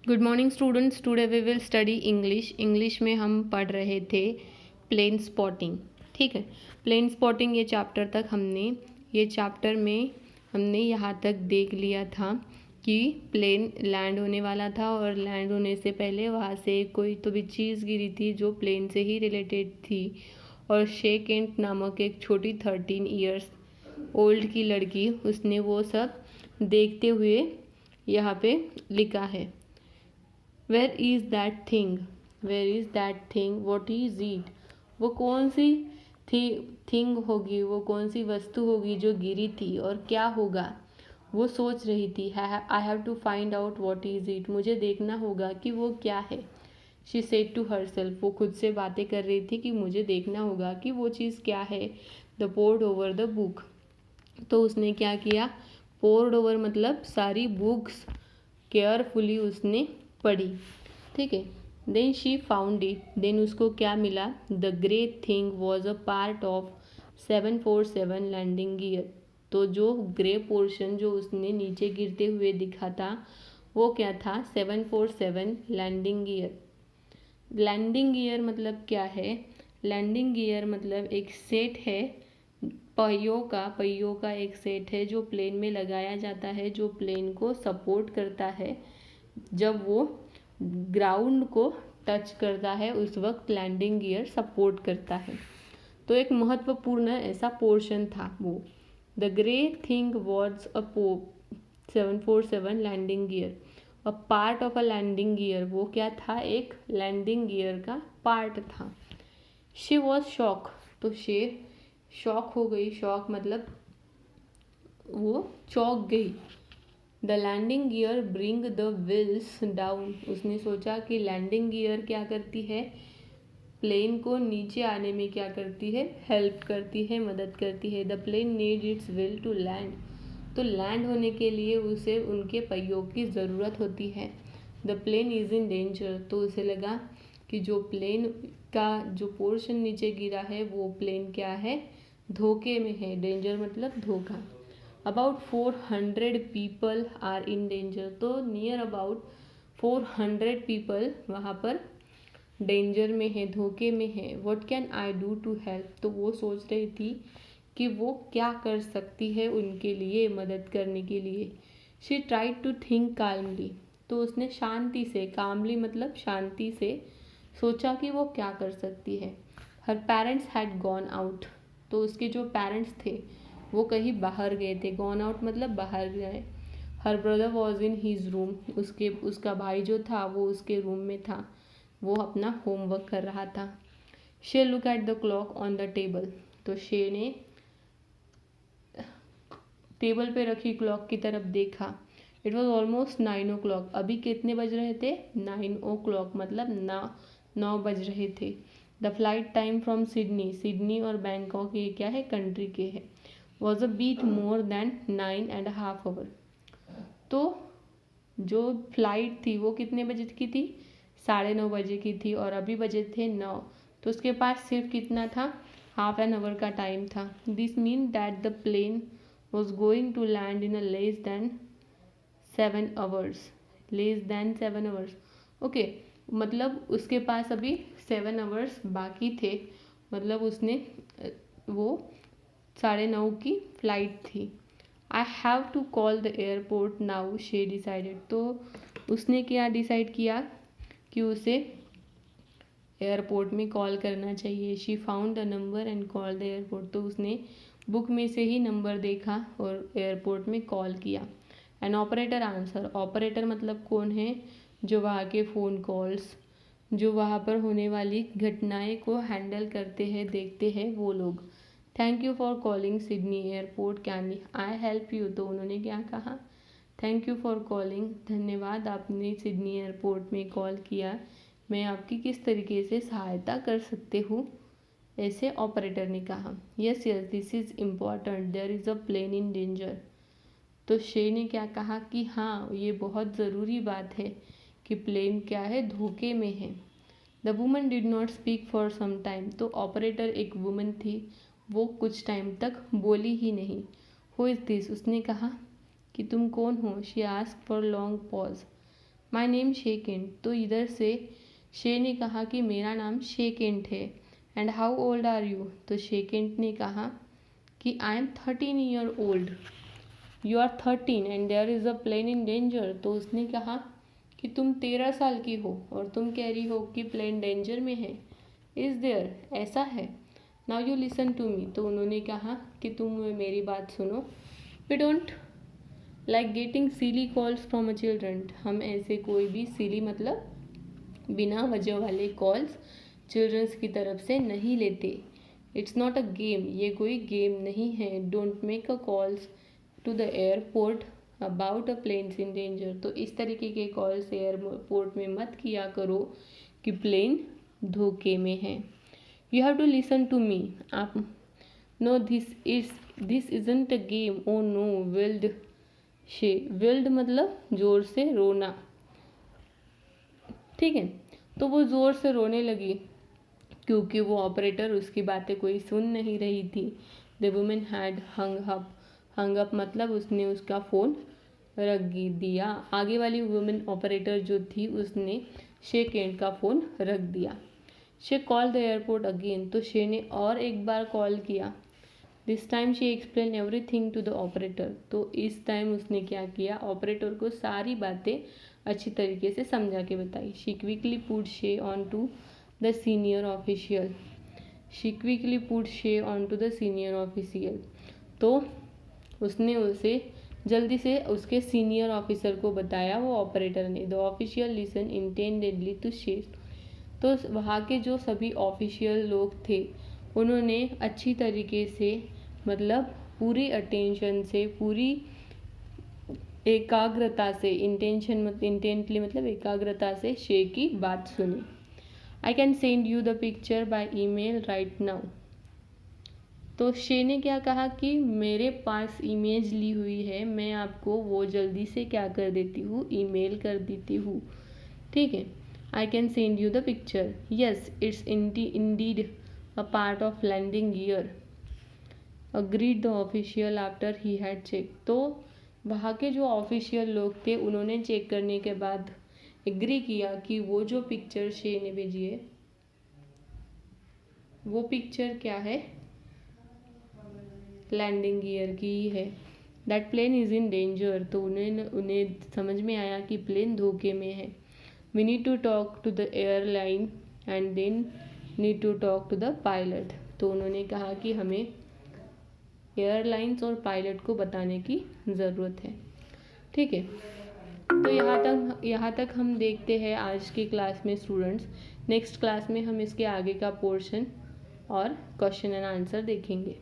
Good morning students, today we will study English में हम पढ़ रहे थे प्लेन स्पॉटिंग। ठीक है, प्लेन स्पॉटिंग ये चैप्टर में हमने यहाँ तक देख लिया था कि प्लेन लैंड होने वाला था और लैंड होने से पहले वहाँ से कोई तो भी चीज़ गिरी थी जो प्लेन से ही रिलेटेड थी। और शे केंट नामक एक छोटी 13 ईयर्स ओल्ड की लड़की, उसने वो सब देखते हुए यहाँ पे लिखा है, where is that thing, where is that thing, what is it. वो कौन सी थिंग होगी, वो कौन सी वस्तु होगी जो गिरी थी और क्या होगा, वो सोच रही थी। I have to find out what is it, मुझे देखना होगा कि वो क्या है। She said to herself, वो खुद से बातें कर रही थी कि मुझे देखना होगा कि वो चीज़ क्या है। The pored over the book, तो उसने क्या किया, पोर्ड ओवर मतलब सारी बुक्स केयरफुली उसने पढ़ी। ठीक है, then she found it, then उसको क्या मिला, the grey thing was a part of 747 landing gear. तो जो ग्रे पोर्शन जो उसने नीचे गिरते हुए दिखा था वो क्या था, 747 लैंडिंग गियर। लैंडिंग गियर मतलब क्या है, लैंडिंग गियर मतलब एक सेट है पहियों का एक सेट है जो प्लेन में लगाया जाता है, जो प्लेन को सपोर्ट करता है। जब वो ग्राउंड को टच करता है उस वक्त लैंडिंग गियर सपोर्ट करता है। तो एक महत्वपूर्ण ऐसा पोर्शन था वो। The grey thing was a 747 landing gear, a part of a landing gear. वो क्या था, एक लैंडिंग गियर का पार्ट था। शी वॉज शॉक, तो शेर शॉक हो गई, शॉक मतलब वो चौंक गई। The landing gear bring the wheels down, उसने सोचा कि लैंडिंग गियर क्या करती है, प्लेन को नीचे आने में क्या करती है, हेल्प करती है, मदद करती है। The plane need its wheel to land, तो लैंड होने के लिए उसे उनके पहियों की ज़रूरत होती है। The plane is in danger, तो उसे लगा कि जो प्लेन का जो पोर्शन नीचे गिरा है वो प्लेन क्या है, धोखे में है। डेंजर मतलब धोखा। About 400 people are in danger, तो नियर अबाउट 400 पीपल वहाँ पर डेंजर में है, धोखे में है। What can I do to help, तो वो सोच रही थी कि वो क्या कर सकती है उनके लिए, मदद करने के लिए। She tried to think calmly, तो उसने शांति से, कामली मतलब शांति से सोचा कि वो क्या कर सकती है। हर पेरेंट्स हैड गॉन आउट, तो उसके जो पेरेंट्स थे वो कहीं बाहर गए थे। गॉन आउट मतलब बाहर गए। Her brother was in his room, उसका भाई जो था वो उसके रूम में था, वो अपना होमवर्क कर रहा था। शे look at the clock on the table, तो शे ने टेबल पे रखी क्लॉक की तरफ देखा। इट वॉज ऑलमोस्ट 9 o'clock, अभी कितने बज रहे थे, 9 o'clock मतलब 9 बज रहे थे। The flight time from Sydney और बैंकॉक, ये क्या है, कंट्री के है, was a bit more than 9.5 hours। तो जो फ्लाइट थी वो कितने बजे की थी, 9:30 बजे की थी और अभी बजे थे 9, तो उसके पास सिर्फ कितना था, हाफ एन आवर का टाइम था। This mean that the plane was going to land in a less than 7 hours, less than 7 hours। Okay, मतलब उसके पास अभी 7 hours बाकी थे, मतलब उसने वो 9:30 की फ्लाइट थी। I have to call the airport now, she decided, तो उसने क्या डिसाइड किया कि उसे एयरपोर्ट में कॉल करना चाहिए। She found the number and call the airport, तो उसने बुक में से ही नंबर देखा और एयरपोर्ट में कॉल किया। एन ऑपरेटर आंसर, ऑपरेटर मतलब कौन है, जो वहाँ के फ़ोन कॉल्स, जो वहाँ पर होने वाली घटनाएं को हैंडल करते हैं, देखते हैं वो लोग। Thank you for calling Sydney airport, can I help you, तो उन्होंने क्या कहा, थैंक यू फॉर कॉलिंग, धन्यवाद आपने सिडनी एयरपोर्ट में कॉल किया, मैं आपकी किस तरीके से सहायता कर सकते हूँ, ऐसे ऑपरेटर ने कहा। Yes yes this is important, there is a plane in danger, तो शे ने क्या कहा कि हाँ ये बहुत ज़रूरी बात है कि प्लेन क्या है, धोखे में है। The woman did not speak for some time, तो ऑपरेटर एक वुमन थी, वो कुछ टाइम तक बोली ही नहीं। हु इज़ दिस, उसने कहा कि तुम कौन हो। She asked for long pause, my name शेकेंट। तो इधर से शे ने कहा कि मेरा नाम शेकेंट है। And how old are you. तो शेकेंट ने कहा कि I am 13 year old. You are 13 and there is a plane in danger. तो उसने कहा कि तुम 13 साल की हो और तुम कह रही हो कि प्लेन डेंजर में है। इज़ देयर, ऐसा है। Now you listen to me. तो उन्होंने कहा कि तुम मेरी बात सुनो। We don't like getting silly calls from a children. हम ऐसे कोई भी सिली मतलब बिना वजह वाले कॉल्स चिल्ड्रंस की तरफ से नहीं लेते। इट्स नॉट अ गेम, ये कोई गेम नहीं है। Don't make a calls to the airport about a planes in danger. तो इस तरीके के कॉल्स एयरपोर्ट में मत किया करो कि प्लेन धोखे में है। You have to listen to me. आप know this isn't a game. Oh no wailed she. Wailed मतलब जोर से रोना, ठीक है। तो वो जोर से रोने लगी क्योंकि वो ऑपरेटर उसकी बातें कोई सुन नहीं रही थी। The women had hung up मतलब उसने उसका फ़ोन रख दिया। आगे वाली वुमेन ऑपरेटर जो थी उसने शे केंट का फ़ोन रख दिया। शे कॉल द एयरपोर्ट अगेन। तो शे ने और एक बार कॉल किया। This time she explain everything to the operator. तो इस टाइम उसने क्या किया, ऑपरेटर को सारी बातें अच्छी तरीके से समझा के बताई। She quickly put she on to the senior official. She quickly put she on to the senior official. तो उसने उसे जल्दी से उसके सीनियर ऑफिसर को बताया, वो ऑपरेटर ने। द ऑफिशियल लिसन इंटेंडेडली टू शे। तो वहाँ के जो सभी ऑफिशियल लोग थे उन्होंने अच्छी तरीके से मतलब पूरी अटेंशन से, पूरी एकाग्रता से, इंटेंटली मतलब एकाग्रता से शे की बात सुनी। आई can send you the picture by email right now. तो शे ने क्या कहा कि मेरे पास इमेज ली हुई है, मैं आपको वो जल्दी से क्या कर देती हूँ, ईमेल कर देती हूँ, ठीक है। I can send you the picture. Yes it's indeed a part of landing gear, agreed the official after he had check. तो वहाँ के जो ऑफिशियल लोग थे उन्होंने चेक करने के बाद एग्री किया कि वो जो पिक्चर शे ने भेजी है वो पिक्चर क्या है, लैंडिंग गियर की ही है। That plane is in danger. तो उन्हें समझ में आया कि प्लेन धोखे में है। We need to talk to the airline and then need to talk to the pilot. तो उन्होंने कहा कि हमें एयरलाइंस और पायलट को बताने की ज़रूरत है, ठीक है। तो यहाँ तक हम देखते हैं आज की क्लास में स्टूडेंट्स। नेक्स्ट क्लास में हम इसके आगे का पोर्शन और क्वेश्चन एंड आंसर देखेंगे।